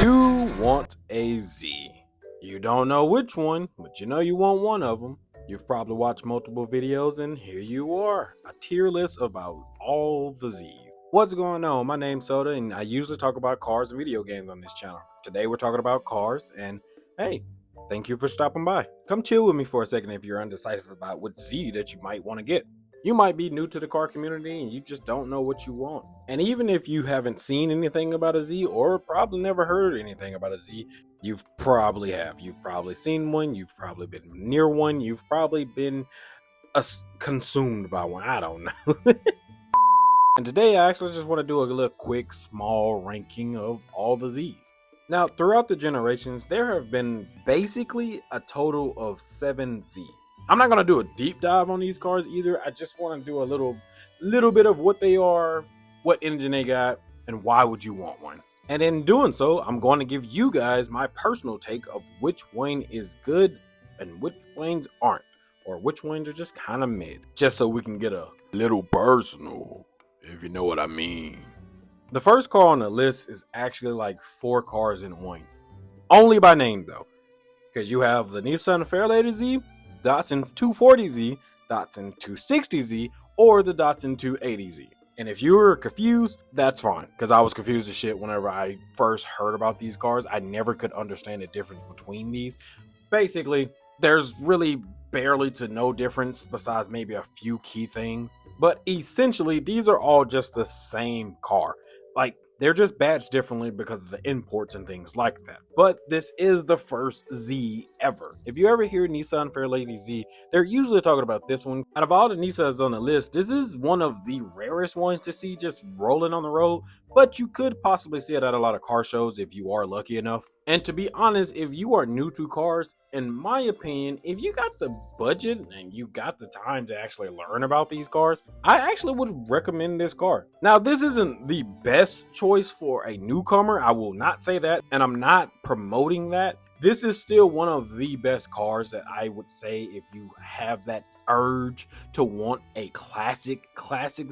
You want a Z. You don't know which one, but you know you want one of them. You've probably watched multiple videos, and here you are, a tier list about all the Z's. What's going on? My name's Soda, and I usually talk about cars and video games on this channel. Today we're talking about cars, and hey, thank you for stopping by. Come chill with me for a second if you're undecided about what Z that you might want to get. You might be new to the car community and you just don't know what you want. And even if you haven't seen anything about a Z or probably never heard anything about a Z, you've probably seen one, you've probably been near one, you've probably been consumed by one. I don't know. And today I actually just want to do a little quick small ranking of all the Zs. Now, throughout the generations, there have been basically a total of 7 Zs. I'm not going to do a deep dive on these cars either. I just want to do a little bit of what they are, what engine they got, and why would you want one. And in doing so, I'm going to give you guys my personal take of which one is good and which ones aren't, or which ones are just kind of mid, just so we can get a little personal, if you know what I mean. The first car on the list is actually like 4 cars in one, only by name though, because you have the Nissan Fairlady Z, Datsun 240Z, Datsun 260Z, or the Datsun 280Z. And if you were confused, that's fine, because I was confused as shit whenever I first heard about these cars. I never could understand the difference between these. Basically, there's really barely to no difference besides maybe a few key things. But essentially, these are all just the same car. Like, they're just badged differently because of the imports and things like that. But this is the first Z ever. If you ever hear Nissan Fairlady Z, they're usually talking about this one. Out of all the Nissans on the list, this is one of the rarest ones to see just rolling on the road. But you could possibly see it at a lot of car shows if you are lucky enough. And to be honest, if you are new to cars, in my opinion, if you got the budget and you got the time to actually learn about these cars, I actually would recommend this car. Now, this isn't the best choice for a newcomer. I will not say that, and I'm not promoting that. This is still one of the best cars that I would say if you have that urge to want a classic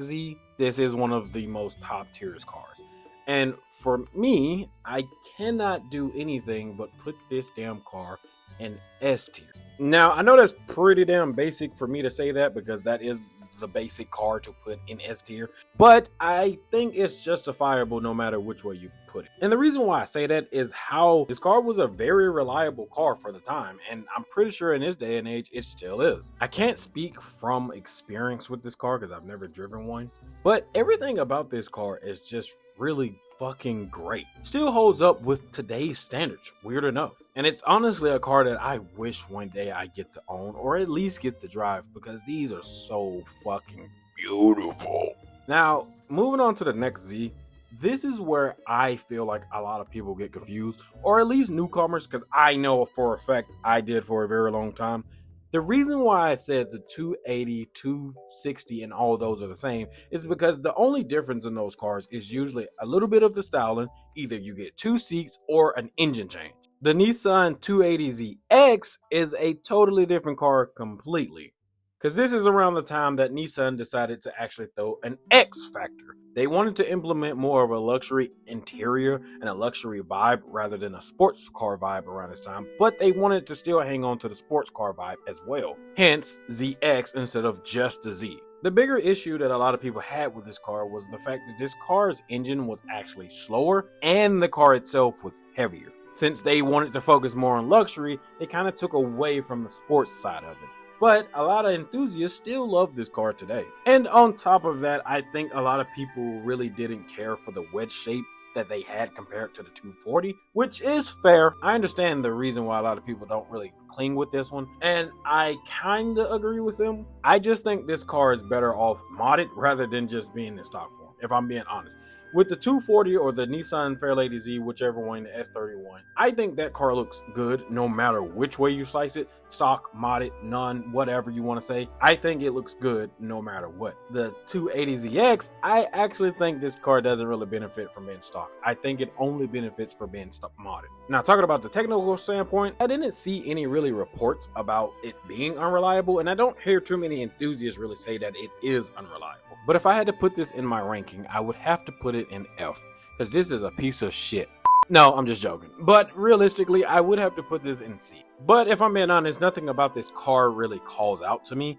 Z. This is one of the most top tier cars. And for me, I cannot do anything but put this damn car in S tier. Now, I know that's pretty damn basic for me to say that because that is the basic car to put in S tier, but I think it's justifiable no matter which way you put it. And the reason why I say that is how this car was a very reliable car for the time, and I'm pretty sure in this day and age it still is. I can't speak from experience with this car because I've never driven one, but everything about this car is just really fucking great. Still holds up with today's standards, weird enough. And it's honestly a car that I wish one day I get to own or at least get to drive because these are so fucking beautiful. Now, moving on to the next Z, this is where I feel like a lot of people get confused, or at least newcomers, because I know for a fact I did for a very long time. The reason why I said the 280, 260, and all those are the same is because the only difference in those cars is usually a little bit of the styling. Either you get 2 seats or an engine change. The Nissan 280ZX is a totally different car completely, because this is around the time that Nissan decided to actually throw an X factor. They wanted to implement more of a luxury interior and a luxury vibe rather than a sports car vibe around this time, but they wanted to still hang on to the sports car vibe as well. Hence, ZX instead of just the Z. The bigger issue that a lot of people had with this car was the fact that this car's engine was actually slower and the car itself was heavier. Since they wanted to focus more on luxury, they kind of took away from the sports side of it. But a lot of enthusiasts still love this car today. And on top of that, I think a lot of people really didn't care for the wedge shape that they had compared to the 240, which is fair. I understand the reason why a lot of people don't really cling with this one, and I kind of agree with them. I just think this car is better off modded rather than just being in stock form, if I'm being honest. With the 240 or the Nissan Fairlady Z, whichever one, the S31, I think that car looks good no matter which way you slice it. Stock, modded, none, whatever you want to say. I think it looks good no matter what. The 280ZX, I actually think this car doesn't really benefit from being stock. I think it only benefits for being modded. Now, talking about the technical standpoint, I didn't see any really reports about it being unreliable, and I don't hear too many enthusiasts really say that it is unreliable. But if I had to put this in my ranking, I would have to put it in F, because this is a piece of shit. No, I'm just joking. But realistically, I would have to put this in C. But if I'm being honest, nothing about this car really calls out to me.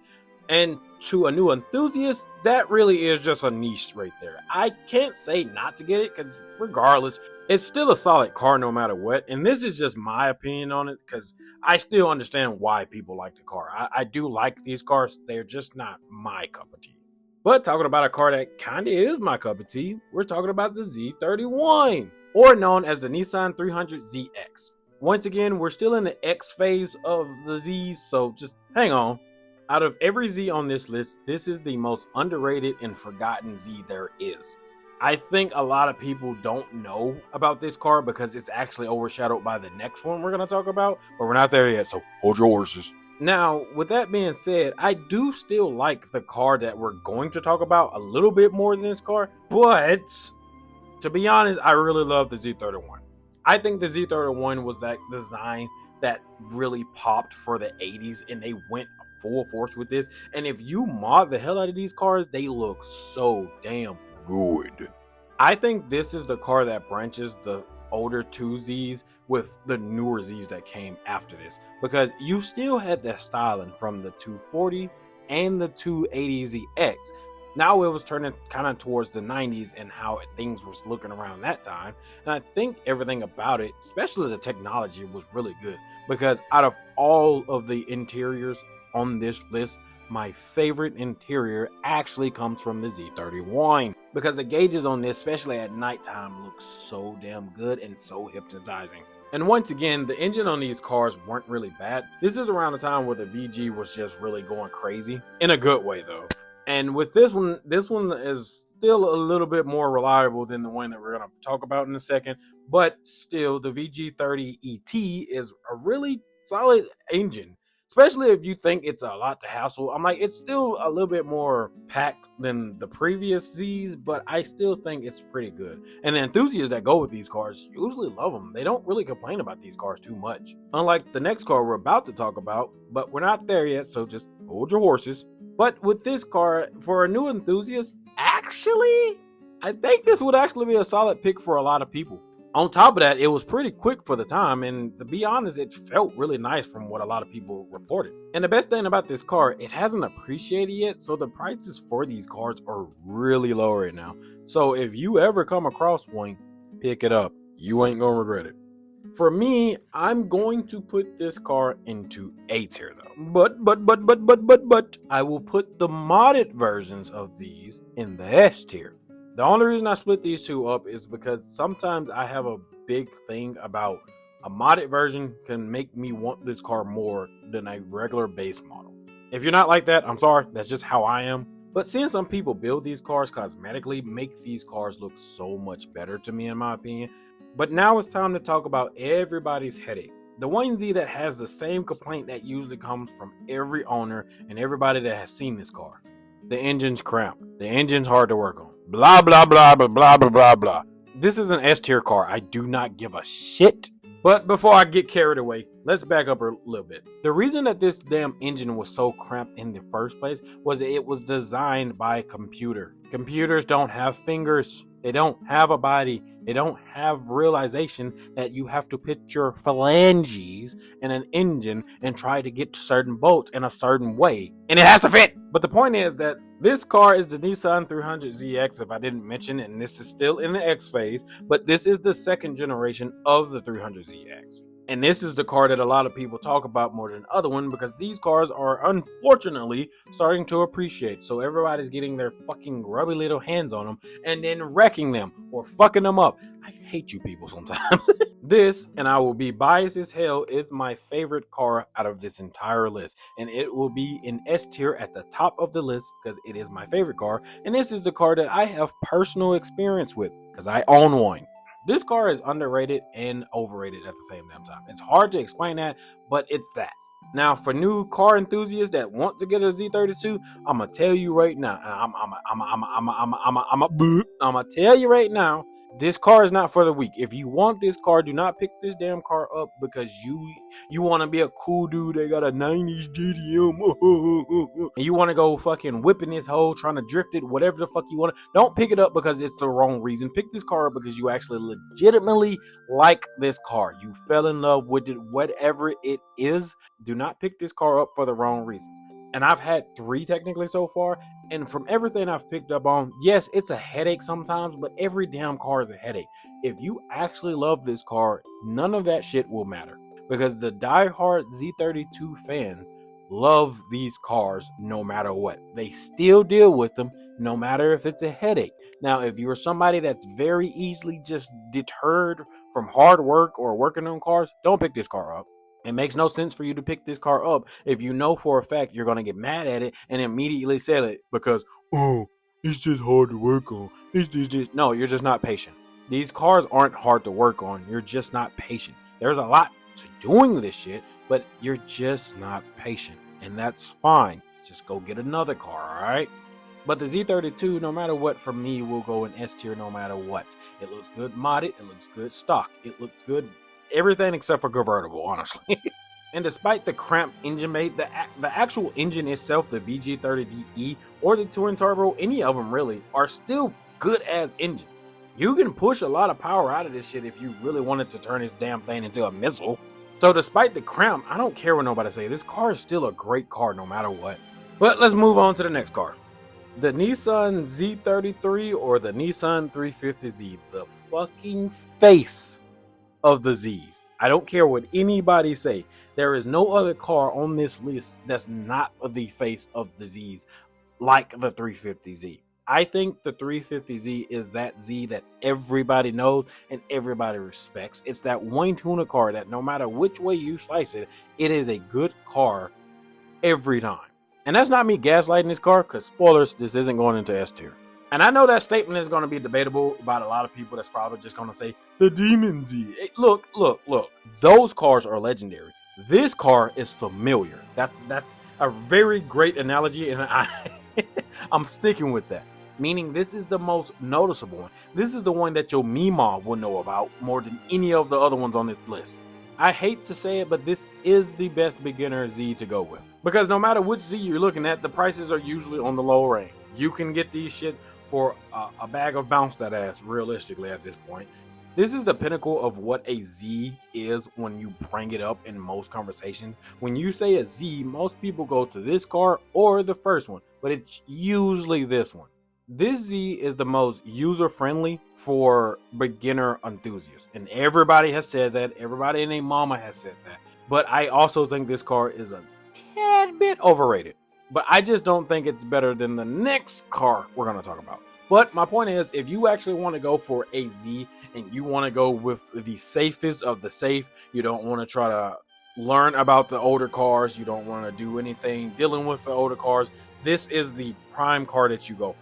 And to a new enthusiast, that really is just a niche right there. I can't say not to get it, because regardless, it's still a solid car no matter what. And this is just my opinion on it, because I still understand why people like the car. I do like these cars. They're just not my cup of tea. But talking about a car that kind of is my cup of tea, we're talking about the Z31, or known as the Nissan 300ZX. Once again, we're still in the X phase of the Zs, so just hang on. Out of every Z on this list, this is the most underrated and forgotten Z there is. I think a lot of people don't know about this car because it's actually overshadowed by the next one we're going to talk about, but we're not there yet, so hold your horses. Now, with that being said, I do still like the car that we're going to talk about a little bit more than this car, but to be honest, I really love the Z31. I think the Z31 was that design that really popped for the 80s, and they went full force with this. And if you mod the hell out of these cars, they look so damn good. I think this is the car that branches the older 2Zs with the newer Zs that came after this, because you still had that styling from the 240 and the 280ZX. Now it was turning kind of towards the 90s and how things was looking around that time. And I think everything about it, especially the technology, was really good, because out of all of the interiors on this list, my favorite interior actually comes from the Z31, because the gauges on this, especially at nighttime, look so damn good and so hypnotizing. And once again, the engine on these cars weren't really bad. This is around the time where the VG was just really going crazy, in a good way though. And with this one is still a little bit more reliable than the one that we're going to talk about in a second, but still the VG30ET is a really solid engine. Especially if you think it's a lot to hassle. I'm like, it's still a little bit more packed than the previous Zs, but I still think it's pretty good. And the enthusiasts that go with these cars usually love them. They don't really complain about these cars too much. Unlike the next car we're about to talk about, but we're not there yet, so just hold your horses. But with this car, for a new enthusiast, actually, I think this would actually be a solid pick for a lot of people. On top of that, it was pretty quick for the time, and to be honest, it felt really nice from what a lot of people reported. And the best thing about this car, it hasn't appreciated yet, so the prices for these cars are really low right now. So if you ever come across one, pick it up. You ain't gonna regret it. For me, I'm going to put this car into A tier though. But I will put the modded versions of these in the S tier. The only reason I split these two up is because sometimes I have a big thing about a modded version can make me want this car more than a regular base model. If you're not like that, I'm sorry, that's just how I am. But seeing some people build these cars cosmetically make these cars look so much better to me in my opinion. But now it's time to talk about everybody's headache. The one Z that has the same complaint that usually comes from every owner and everybody that has seen this car. The engine's cramped. The engine's hard to work on. Blah, blah, blah, blah, blah, blah, blah, blah. This is an S tier car. I do not give a shit. But before I get carried away, let's back up a little bit. The reason that this damn engine was so cramped in the first place was that it was designed by a computer. Computers don't have fingers. They don't have a body. They don't have realization that you have to put your phalanges in an engine and try to get to certain bolts in a certain way. And it has to fit. But the point is that this car is the Nissan 300ZX, if I didn't mention, and this is still in the X phase, but this is the second generation of the 300ZX. And this is the car that a lot of people talk about more than the other one because these cars are unfortunately starting to appreciate. So everybody's getting their fucking grubby little hands on them and then wrecking them or fucking them up. I hate you people sometimes. This, and I will be biased as hell, is my favorite car out of this entire list. And it will be in S tier at the top of the list because it is my favorite car. And this is the car that I have personal experience with because I own one. This car is underrated and overrated at the same damn time. It's hard to explain that, but it's that. Now, for new car enthusiasts that want to get a Z32, I'm gonna tell you right now. I'm gonna tell you right now. This car is not for the weak. If you want this car, do not pick this damn car up because you want to be a cool dude that got a 90s DDM and you want to go fucking whipping this hoe, trying to drift it, whatever the fuck you want. Don't pick it up because it's the wrong reason. Pick this car up because you actually legitimately like this car. You fell in love with it, whatever it is. Do not pick this car up for the wrong reasons. And I've had 3 technically so far. And from everything I've picked up on, yes, it's a headache sometimes, but every damn car is a headache. If you actually love this car, none of that shit will matter. Because the diehard Z32 fans love these cars no matter what. They still deal with them no matter if it's a headache. Now, if you're somebody that's very easily just deterred from hard work or working on cars, don't pick this car up. It makes no sense for you to pick this car up if you know for a fact you're going to get mad at it and immediately sell it because, oh, it's just hard to work on. It's. No, you're just not patient. These cars aren't hard to work on. You're just not patient. There's a lot to doing this shit, but you're just not patient. And that's fine. Just go get another car, all right? But the Z32, no matter what, for me, will go in S tier no matter what. It looks good modded. It looks good stock. It looks good everything except for convertible, honestly. And despite the cramped engine mate, the actual engine itself, the VG30DE or the twin turbo, any of them really, are still good as engines. You can push a lot of power out of this shit if you really wanted to turn this damn thing into a missile. So despite the cramp, I don't care what nobody say. This car is still a great car no matter what. But let's move on to the next car. The Nissan Z33 or the Nissan 350Z. The fucking face of the Z's. I don't care what anybody say. There is no other car on this list that's not the face of the Z's like the 350Z. I think the 350Z is that Z that everybody knows and everybody respects. It's that one tuner car that no matter which way you slice it, it is a good car every time. And that's not me gaslighting this car because spoilers, this isn't going into S tier. And I know that statement is going to be debatable about a lot of people that's probably just going to say, the Demon Z. Hey, look. Those cars are legendary. This car is familiar. That's a very great analogy, and I'm sticking with that. Meaning this is the most noticeable one. This is the one that your Meemaw will know about more than any of the other ones on this list. I hate to say it, but this is the best beginner Z to go with. Because no matter which Z you're looking at, the prices are usually on the low range. You can get these shit for a bag of bounce that ass, realistically at this point. This is the pinnacle of what a Z is when you bring it up in most conversations. When you say a Z, most people go to this car or the first one, but it's usually this one. This Z is the most user-friendly for beginner enthusiasts. And everybody has said that. Everybody and their mama has said that. But I also think this car is a tad bit overrated. But I just don't think it's better than the next car we're going to talk about. But my point is, if you actually want to go for a Z and you want to go with the safest of the safe, you don't want to try to learn about the older cars, you don't want to do anything dealing with the older cars, this is the prime car that you go for.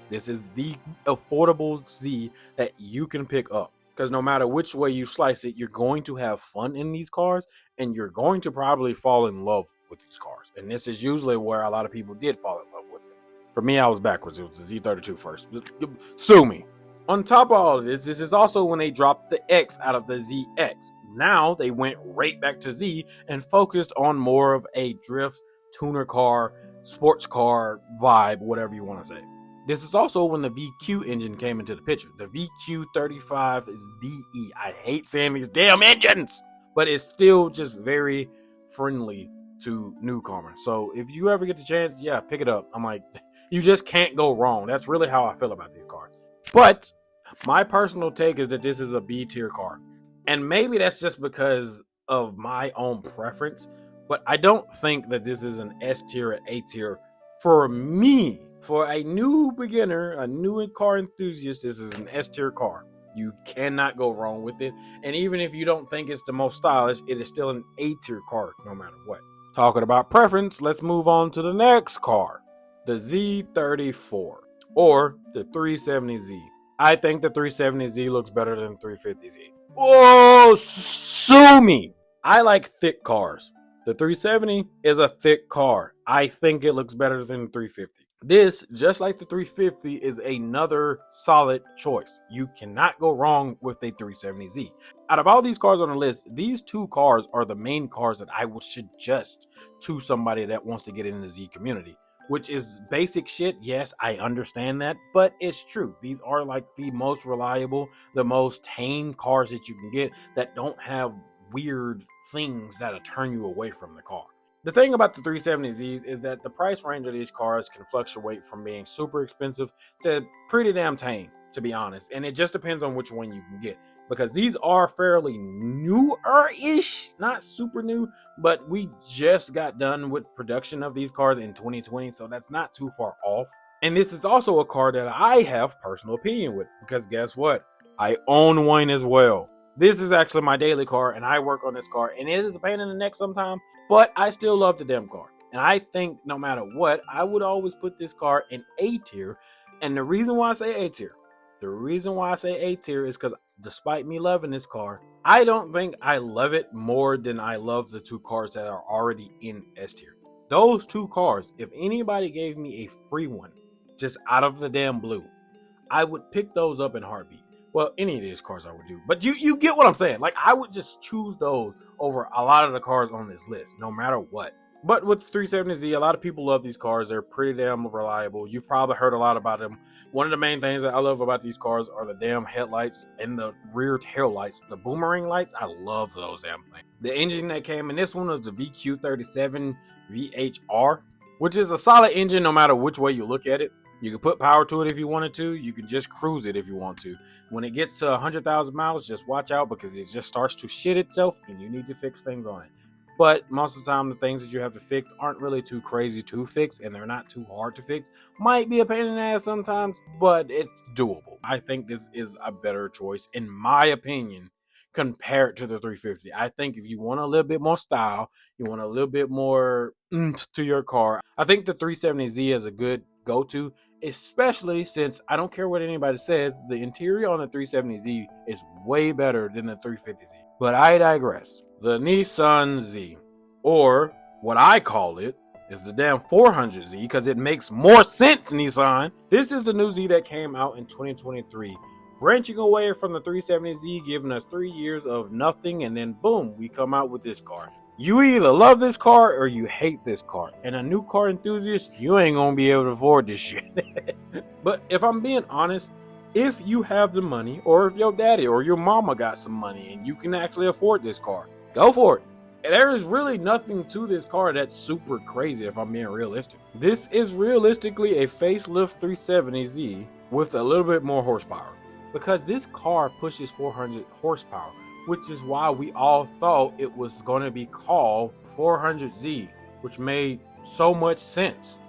This is the affordable Z that you can pick up. Because no matter which way you slice it, you're going to have fun in these cars and you're going to probably fall in love with these cars. And this is usually where a lot of people did fall in love with it. For me, I was backwards. It was the Z32 first. Sue me. On top of all of this is also when they dropped the X out of the ZX. Now they went right back to Z and focused on more of a drift, tuner car, sports car vibe, whatever you want to say. This is also when the VQ engine came into the picture. The VQ35 is DE. I hate saying these damn engines, but it's still just very friendly to newcomers. So if you ever get the chance, yeah, pick it up. I'm like, you just can't go wrong. That's really how I feel about these cars. But my personal take is that this is a B tier car. And maybe that's just because of my own preference, but I don't think that this is an S tier or A tier for me. For a new beginner, a new car enthusiast, this is an S tier car. You cannot go wrong with it. And even if you don't think it's the most stylish, it is still an A tier car no matter what. Talking about preference, let's move on to the next car. The Z34 or the 370Z. I think the 370Z looks better than the 350Z. Oh, sue me. I like thick cars. The 370 is a thick car. I think it looks better than the 350. This, just like the 350, is another solid choice. You cannot go wrong with a 370Z. Out of all these cars on the list, these two cars are the main cars that I would suggest to somebody that wants to get in the Z community. Which is basic shit. Yes, I understand that, but it's true. These are like the most reliable, the most tame cars that you can get that don't have weird things that'll turn you away from the car. The thing about the 370Zs is that the price range of these cars can fluctuate from being super expensive to pretty damn tame, to be honest. And it just depends on which one you can get. Because these are fairly newer-ish, not super new, but we just got done with production of these cars in 2020, so that's not too far off. And this is also a car that I have personal opinion with, because guess what? I own one as well. This is actually my daily car, and I work on this car, and it is a pain in the neck sometimes, but I still love the damn car. And I think no matter what, I would always put this car in A tier. And the reason why I say A tier, is because despite me loving this car, I don't think I love it more than I love the two cars that are already in S tier. Those two cars, if anybody gave me a free one, just out of the damn blue, I would pick those up in a heartbeat. Well, any of these cars I would do. But you get what I'm saying. Like, I would just choose those over a lot of the cars on this list, no matter what. But with the 370Z, a lot of people love these cars. They're pretty damn reliable. You've probably heard a lot about them. One of the main things that I love about these cars are the damn headlights and the rear tail lights. The boomerang lights, I love those damn things. The engine that came in this one was the VQ37 VHR, which is a solid engine no matter which way you look at it. You can put power to it if you wanted to. You can just cruise it if you want to. When it gets to 100,000 miles, just watch out because it just starts to shit itself and you need to fix things on it. But most of the time, the things that you have to fix aren't really too crazy to fix and they're not too hard to fix. Might be a pain in the ass sometimes, but it's doable. I think this is a better choice, in my opinion, compared to the 350. I think if you want a little bit more style, you want a little bit more oomph to your car, I think the 370Z is a good go-to, especially since I don't care what anybody says, the interior on the 370Z is way better than the 350Z. But I digress. The Nissan Z, or what I call it, is the damn 400Z because it makes more sense, Nissan. This is the new Z that came out in 2023. Branching away from the 370Z, giving us 3 years of nothing, and then boom, we come out with this car. You either love this car or you hate this car. And a new car enthusiast, you ain't gonna be able to afford this shit. But if I'm being honest, if you have the money, or if your daddy or your mama got some money and you can actually afford this car, go for it. There is really nothing to this car that's super crazy if I'm being realistic. This is realistically a facelift 370Z with a little bit more horsepower. Because this car pushes 400 horsepower, which is why we all thought it was going to be called 400Z, which made so much sense.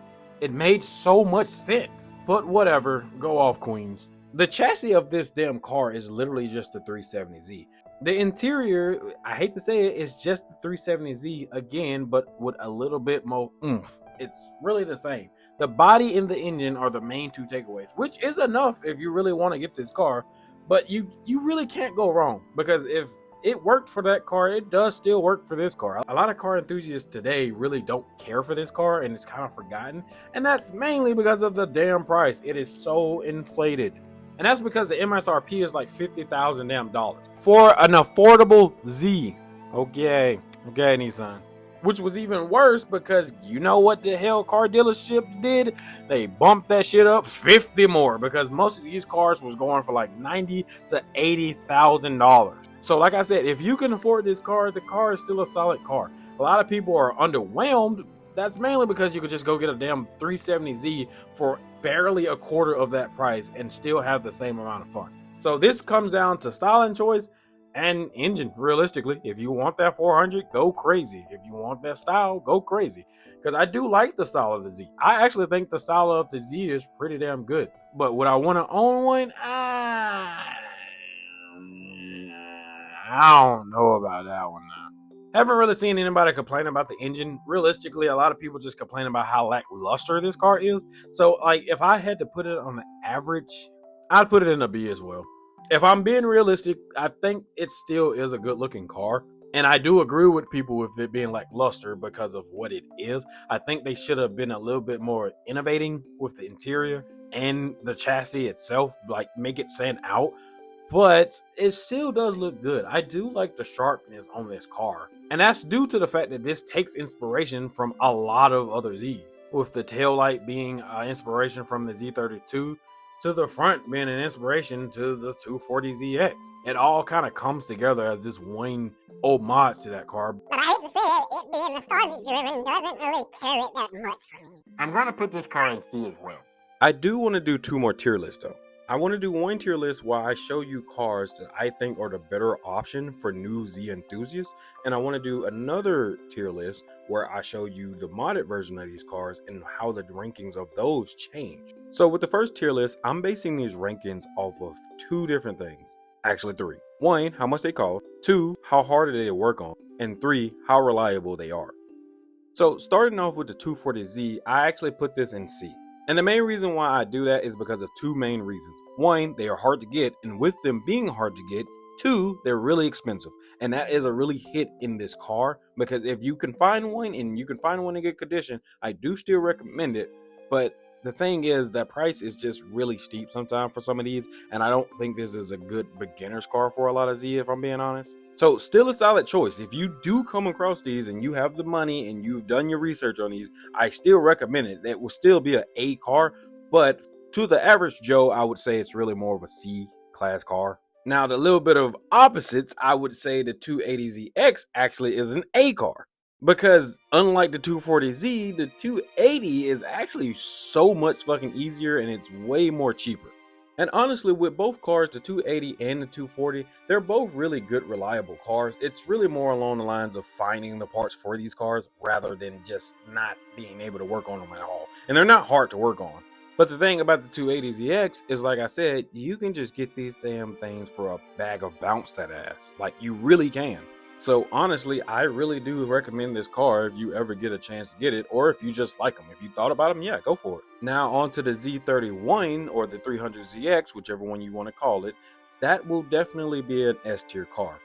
It made so much sense. But whatever, go off, queens. The chassis of this damn car is literally just the 370Z. The interior, I hate to say it, is just the 370Z again, but with a little bit more oomph. It's really the same. The body and the engine are the main two takeaways, which is enough if you really want to get this car. But you really can't go wrong, because if it worked for that car, it does still work for this car. A lot of car enthusiasts today really don't care for this car, and it's kind of forgotten. And that's mainly because of the damn price. It is so inflated. And that's because the MSRP is like $50,000 damn dollars for an affordable Z. Okay, Nissan. Which was even worse because you know what the hell car dealerships did? They bumped that shit up 50 more because most of these cars was going for like $90,000 to $80,000. So like I said, if you can afford this car, the car is still a solid car. A lot of people are underwhelmed. That's mainly because you could just go get a damn 370Z for barely a quarter of that price and still have the same amount of fun. So this comes down to style and choice and engine. Realistically, if you want that 400, go crazy. If you want that style, go crazy. Because I do like the style of the Z. I actually think the style of the Z is pretty damn good. But would I want to own one? I don't know about that one now. Haven't really seen anybody complain about the engine. Realistically, a lot of people just complain about how lackluster this car is. So, like, if I had to put it on the average, I'd put it in a B as well. If I'm being realistic, I think it still is a good looking car. And I do agree with people with it being lackluster because of what it is. I think they should have been a little bit more innovating with the interior and the chassis itself, like make it stand out. But it still does look good. I do like the sharpness on this car. And that's due to the fact that this takes inspiration from a lot of other Zs. With the taillight being inspiration from the Z32, to the front being an inspiration to the 240ZX. It all kind of comes together as this one homage to that car. But I hate to say it, it being nostalgic driven doesn't really carry it that much for me. I'm gonna put this car in C as well. I do want to do 2 more tier lists though. I want to do one tier list where I show you cars that I think are the better option for new Z enthusiasts, and I want to do another tier list where I show you the modded version of these cars and how the rankings of those change. So with the first tier list, I'm basing these rankings off of 2 different things. Actually 3. 1, how much they cost. 2, how hard they work on. And 3, how reliable they are. So starting off with the 240Z, I actually put this in C. And the main reason why I do that is because of 2 main reasons. 1, they are hard to get, and with them being hard to get, 2, they're really expensive. And that is a really hit in this car, because if you can find one and you can find one in good condition, I do still recommend it. But the thing is, that price is just really steep sometimes for some of these, and I don't think this is a good beginner's car for a lot of Z, if I'm being honest. So still a solid choice. If you do come across these and you have the money and you've done your research on these, I still recommend it. It will still be an A car, but to the average Joe, I would say it's really more of a C class car. Now, the little bit of opposites, I would say the 280ZX actually is an A car. Because unlike the 240Z, the 280 is actually so much fucking easier and it's way more cheaper. And honestly, with both cars, the 280 and the 240, they're both really good, reliable cars. It's really more along the lines of finding the parts for these cars rather than just not being able to work on them at all. And they're not hard to work on. But the thing about the 280ZX is, like I said, you can just get these damn things for a bag of bounce that ass. Like, you really can. So honestly, I really do recommend this car if you ever get a chance to get it, or if you just like them. If you thought about them, yeah, go for it. Now on to the Z31 or the 300ZX, whichever one you want to call it. That will definitely be an S tier car.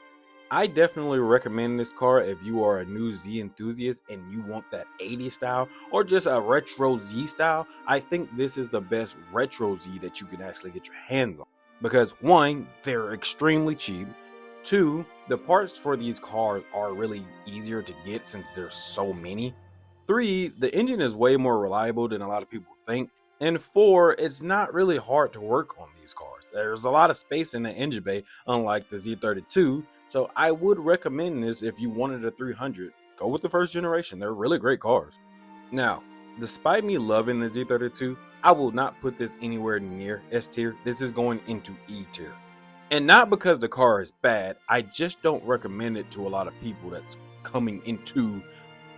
I definitely recommend this car if you are a new Z enthusiast and you want that 80s style or just a retro Z style. I think this is the best retro Z that you can actually get your hands on. Because 1, they're extremely cheap. 2, the parts for these cars are really easier to get since there's so many. 3, the engine is way more reliable than a lot of people think. And 4, it's not really hard to work on these cars. There's a lot of space in the engine bay, unlike the Z32. So I would recommend this if you wanted a 300. Go with the first generation. They're really great cars. Now, despite me loving the Z32, I will not put this anywhere near S tier. This is going into E tier. And not because the car is bad, I just don't recommend it to a lot of people that's coming into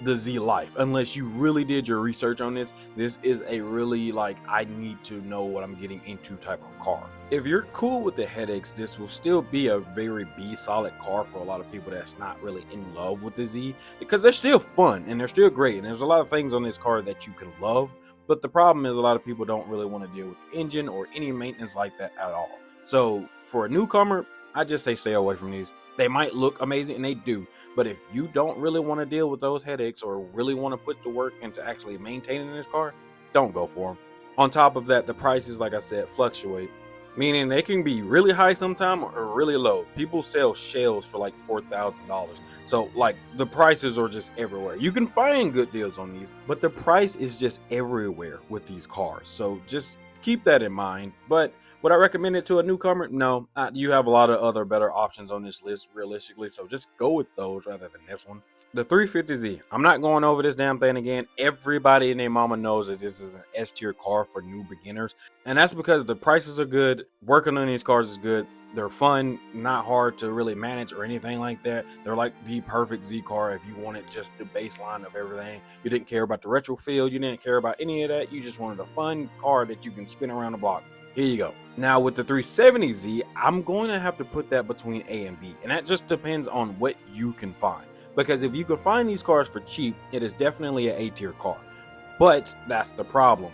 the Z life. Unless you really did your research on this, this is a really I need to know what I'm getting into type of car. If you're cool with the headaches, this will still be a very B solid car for a lot of people that's not really in love with the Z, because they're still fun and they're still great. And there's a lot of things on this car that you can love. But the problem is a lot of people don't really want to deal with the engine or any maintenance like that at all. So for a newcomer, I just say stay away from these. They might look amazing, and they do, but if you don't really want to deal with those headaches or really want to put the work into actually maintaining this car, don't go for them. On top of that, the prices, like I said, fluctuate, meaning they can be really high sometime or really low. People sell shells for $4,000. So the prices are just everywhere. You can find good deals on these, but the price is just everywhere with these cars. So just keep that in mind. But would I recommend it to a newcomer? No. You have a lot of other better options on this list, realistically, so just go with those rather than this one. The 350Z. I'm not going over this damn thing again. Everybody and their mama knows that this is an S tier car for new beginners, and that's because the prices are good. Working on these cars is good. They're fun, not hard to really manage or anything like that. They're like the perfect Z car if you wanted just the baseline of everything. You didn't care about the retro feel. You didn't care about any of that. You just wanted a fun car that you can spin around the block. Here you go. Now with the 370Z, I'm going to have to put that between A and B, and that just depends on what you can find. Because if you can find these cars for cheap, it is definitely an A tier car. But that's the problem.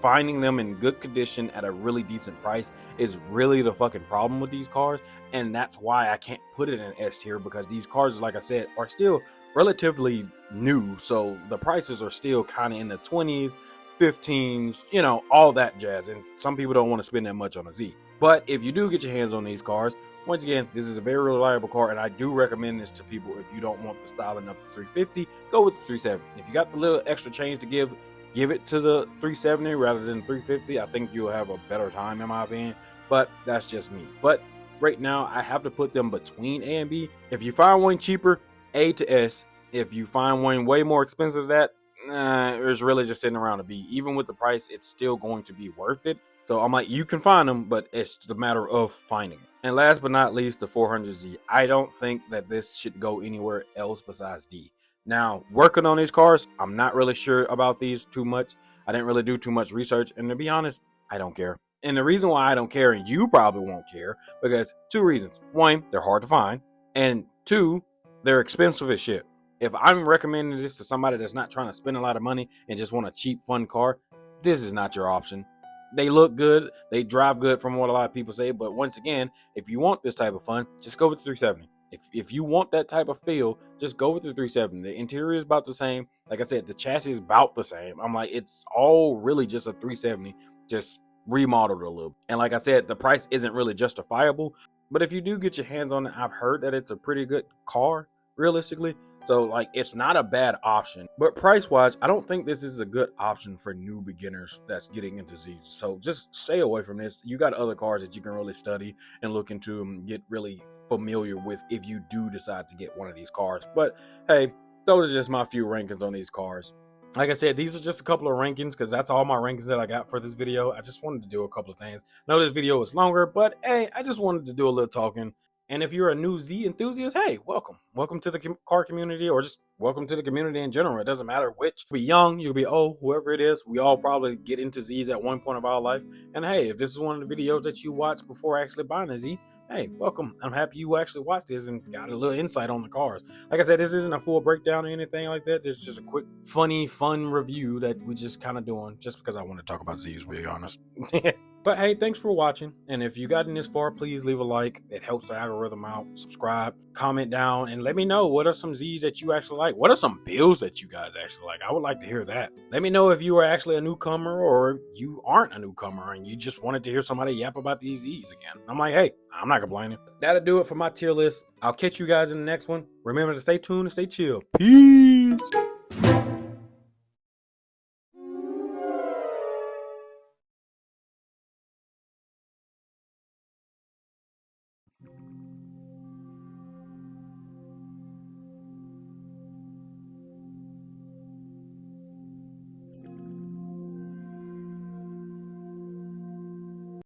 finding them in good condition at a really decent price is really the fucking problem with these cars. And that's why I can't put it in S tier, because these cars, like I said, are still relatively new. So the prices are still kind of in the 20s, 15s, you know, all that jazz. And some people don't want to spend that much on a Z. But if you do get your hands on these cars, once again, this is a very reliable car, and I do recommend this to people. If you don't want the styling of the 350, go with the 370. If you got the little extra change to give it to the 370 rather than 350. I think you'll have a better time, in my opinion, but that's just me. But right now, I have to put them between A and B. If you find one cheaper, A to S. If you find one way more expensive than that, it's really just sitting around a B. Even with the price, it's still going to be worth it. So I'm like, you can find them, but it's the matter of finding them. And last but not least, the 400Z. I don't think that this should go anywhere else besides D. Now, working on these cars, I'm not really sure about these too much. I didn't really do too much research, and to be honest, I don't care. And the reason why I don't care, and you probably won't care, because two reasons. One, they're hard to find, and two, they're expensive as shit. If I'm recommending this to somebody that's not trying to spend a lot of money and just want a cheap, fun car, this is not your option. They look good, they drive good from what a lot of people say, but once again, if you want this type of fun, just go with the 370. If you want that type of feel, just go with the 370. The interior is about the same. Like I said, the chassis is about the same. I'm like, it's all really just a 370, just remodeled a little. And like I said, the price isn't really justifiable. But if you do get your hands on it, I've heard that it's a pretty good car, realistically. So, like, it's not a bad option. But price-wise, I don't think this is a good option for new beginners that's getting into Z's. So just stay away from this. You got other cars that you can really study and look into and get really familiar with if you do decide to get one of these cars. But, hey, those are just my few rankings on these cars. Like I said, these are just a couple of rankings because that's all my rankings that I got for this video. I just wanted to do a couple of things. I know this video was longer, but, hey, I just wanted to do a little talking. And if you're a new Z enthusiast, hey, welcome. Welcome to the car community, or just welcome to the community in general. It doesn't matter which. You'll be young, you'll be old, whoever it is. We all probably get into Zs at one point of our life. And hey, if this is one of the videos that you watch before actually buying a Z, hey, welcome. I'm happy you actually watched this and got a little insight on the cars. Like I said, this isn't a full breakdown or anything like that. This is just a quick, funny, fun review that we just kind of doing just because I want to talk about Zs, to be honest. But hey, thanks for watching. And if you gotten this far, please leave a like. It helps the algorithm out. Subscribe, comment down, and let me know what are some Zs that you actually like. What are some builds that you guys actually like? I would like to hear that. Let me know if you are actually a newcomer or you aren't a newcomer and you just wanted to hear somebody yap about these Zs again. I'm like, hey, I'm not complaining. That'll do it for my tier list. I'll catch you guys in the next one. Remember to stay tuned and stay chill. Peace.